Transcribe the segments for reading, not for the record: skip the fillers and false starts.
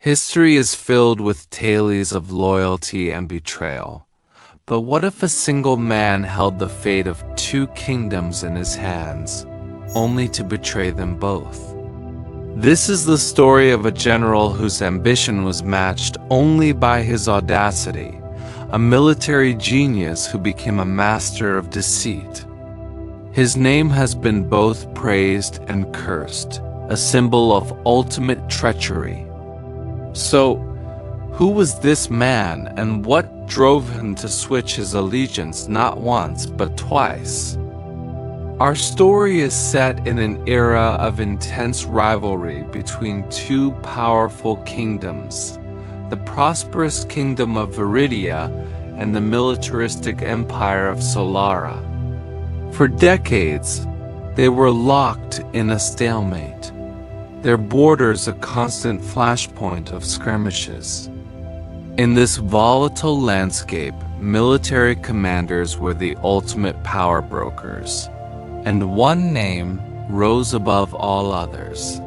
History is filled with tales of loyalty and betrayal. But what if a single man held the fate of two kingdoms in his hands, only to betray them both? This is the story of a general whose ambition was matched only by his audacity, a military genius who became a master of deceit. His name has been both praised and cursed, a symbol of ultimate treachery. So, who was this man, and what drove him to switch his allegiance not once but twice? Our story is set in an era of intense rivalry between two powerful kingdoms, the prosperous kingdom of Viridia and the militaristic empire of Solara. For decades, they were locked in a stalemate, their borders a constant flashpoint of skirmishes. In this volatile landscape, military commanders were the ultimate power brokers, and one name rose above all others: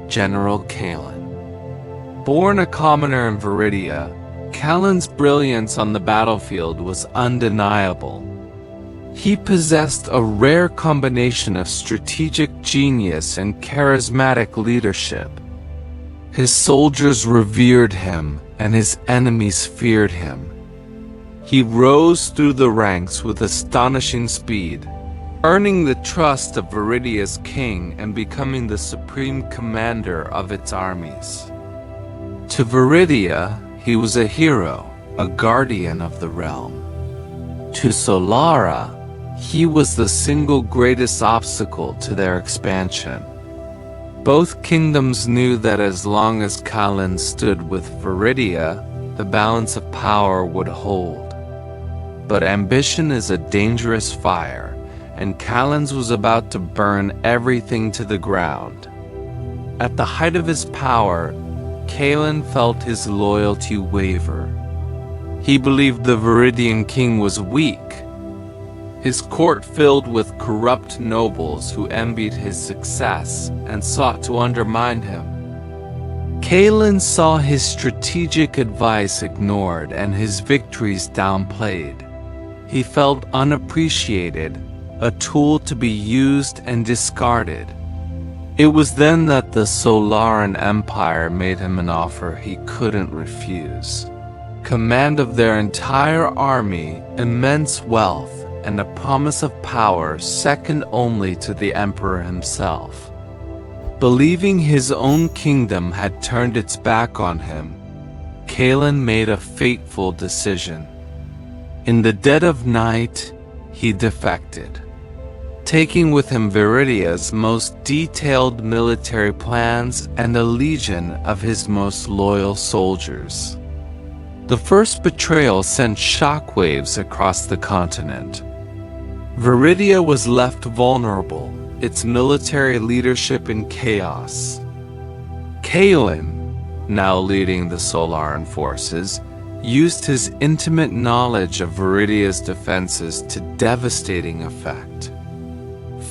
General Kalen. Born a commoner in Viridia, Kalen's brilliance on the battlefield was undeniable. He possessed a rare combination of strategic genius and charismatic leadership. His soldiers revered him, and his enemies feared him. He rose through the ranks with astonishing speed, earning the trust of Viridia's king and becoming the supreme commander of its armies. To Viridia, he was a hero, a guardian of the realm. To Solara, he was the single greatest obstacle to their expansion. Both kingdoms knew that as long as Kalen stood with Viridia, the balance of power would hold. But ambition is a dangerous fire, and Kalen's was about to burn everything to the ground. At the height of his power, Kalen felt his loyalty waver. He believed the Viridian king was weak, his court filled with corrupt nobles who envied his success and sought to undermine him. Kalen saw his strategic advice ignored and his victories downplayed. He felt unappreciated, a tool to be used and discarded. It was then that the Solaran Empire made him an offer he couldn't refuse: command of their entire army, immense wealth, and a promise of power second only to the emperor himself. Believing his own kingdom had turned its back on him, Kalen made a fateful decision. In the dead of night, he defected, taking with him Viridia's most detailed military plans and a legion of his most loyal soldiers. The first betrayal sent shockwaves across the continent. Viridia was left vulnerable, its military leadership in chaos. Kalen, now leading the Solaran forces, used his intimate knowledge of Viridia's defenses to devastating effect.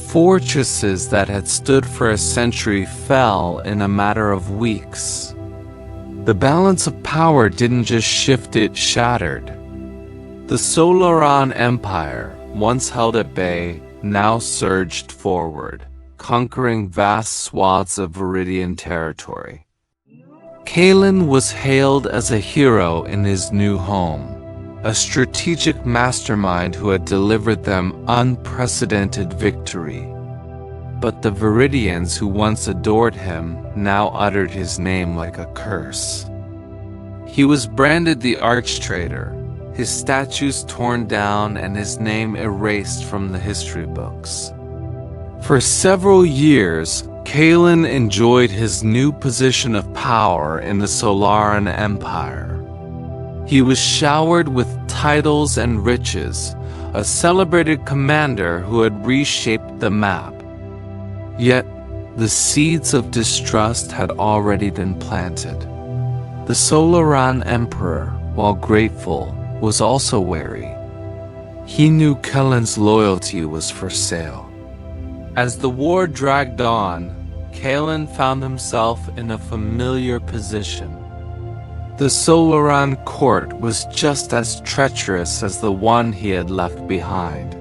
Fortresses that had stood for a century fell in a matter of weeks. The balance of power didn't just shift, it shattered. The Solaran Empire, once held at bay, now surged forward, conquering vast swaths of Viridian territory. Kalen was hailed as a hero in his new home, a strategic mastermind who had delivered them unprecedented victory. But the Viridians who once adored him now uttered his name like a curse. He was branded the arch-traitor, his statues torn down and his name erased from the history books. For several years, Kalen enjoyed his new position of power in the Solaran Empire. He was showered with titles and riches, a celebrated commander who had reshaped the map. Yet, the seeds of distrust had already been planted. The Solaran Emperor, while grateful, was also wary. He knew Kalen's loyalty was for sale. As the war dragged on, Kalen found himself in a familiar position. The Solaran court was just as treacherous as the one he had left behind.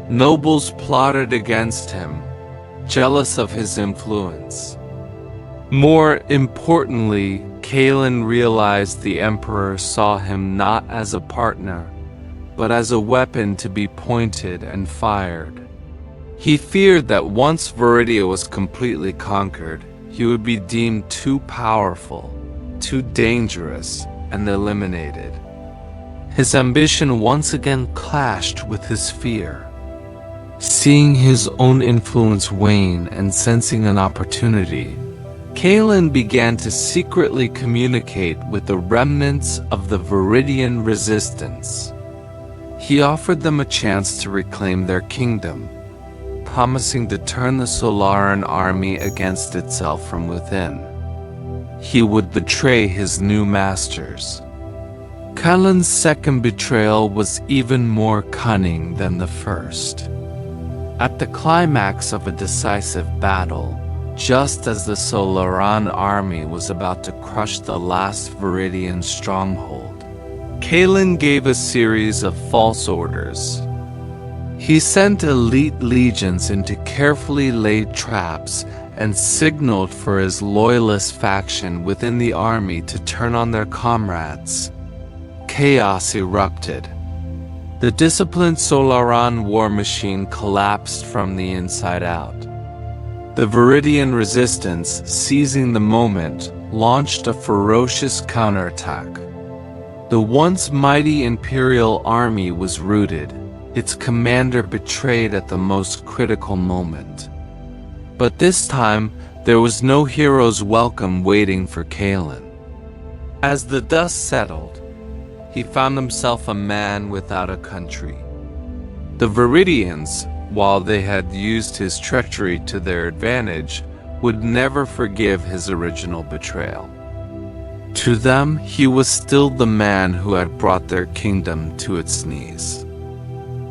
Nobles plotted against him, jealous of his influence. More importantly, Kalen realized the Emperor saw him not as a partner, but as a weapon to be pointed and fired. He feared that once Viridia was completely conquered, he would be deemed too powerful, too dangerous, and eliminated. His ambition once again clashed with his fear. Seeing his own influence wane and sensing an opportunity, Kalen began to secretly communicate with the remnants of the Viridian resistance. He offered them a chance to reclaim their kingdom, promising to turn the Solaran army against itself from within. He would betray his new masters. Kalen's second betrayal was even more cunning than the first. At the climax of a decisive battle, just as the Solaran army was about to crush the last Viridian stronghold, Kalen gave a series of false orders. He sent elite legions into carefully laid traps and signaled for his loyalist faction within the army to turn on their comrades. Chaos erupted. The disciplined Solaran war machine collapsed from the inside out. The Viridian resistance, seizing the moment, launched a ferocious counterattack. The once mighty Imperial army was routed, its commander betrayed at the most critical moment. But this time, there was no hero's welcome waiting for Kalen. As the dust settled, he found himself a man without a country. The Viridians, while they had used his treachery to their advantage, would never forgive his original betrayal. To them, he was still the man who had brought their kingdom to its knees.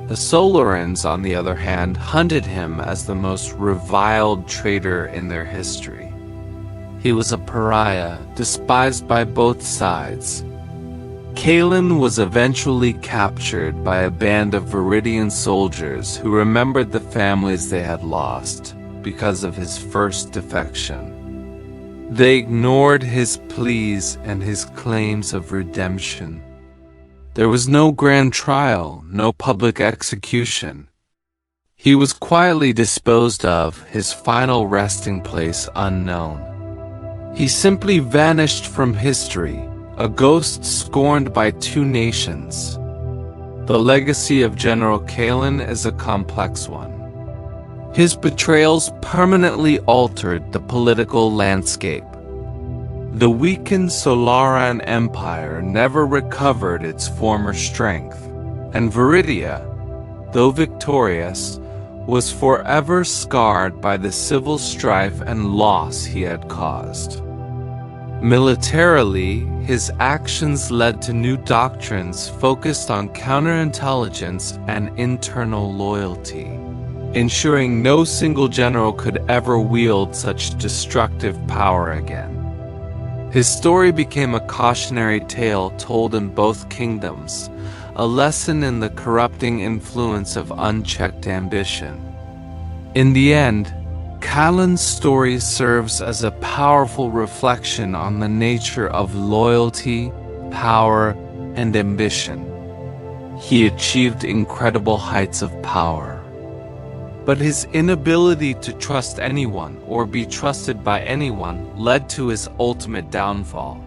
The Solarans, on the other hand, hunted him as the most reviled traitor in their history. He was a pariah, despised by both sides. Kalen was eventually captured by a band of Viridian soldiers who remembered the families they had lost because of his first defection. They ignored his pleas and his claims of redemption. There was no grand trial, no public execution. He was quietly disposed of, his final resting place unknown. He simply vanished from history, a ghost scorned by two nations. The legacy of General Kalen is a complex one. His betrayals permanently altered the political landscape. The weakened Solaran Empire never recovered its former strength, and Viridia, though victorious, was forever scarred by the civil strife and loss he had caused. Militarily, his actions led to new doctrines focused on counterintelligence and internal loyalty, ensuring no single general could ever wield such destructive power again. His story became a cautionary tale told in both kingdoms, a lesson in the corrupting influence of unchecked ambition. In the end, Kalen's story serves as a powerful reflection on the nature of loyalty, power, and ambition. He achieved incredible heights of power, but his inability to trust anyone or be trusted by anyone led to his ultimate downfall.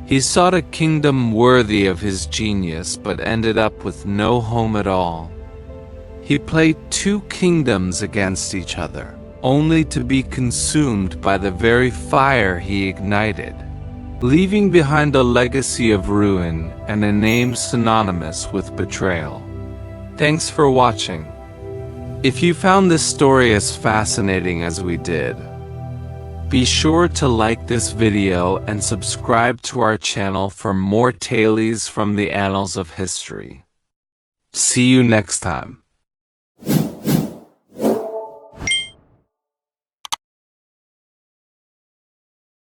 He sought a kingdom worthy of his genius but ended up with no home at all. He played two kingdoms against each other, only to be consumed by the very fire he ignited, leaving behind a legacy of ruin and a name synonymous with betrayal. Thanks for watching. If you found this story as fascinating as we did, be sure to like this video and subscribe to our channel for more tales from the annals of history. See you next time.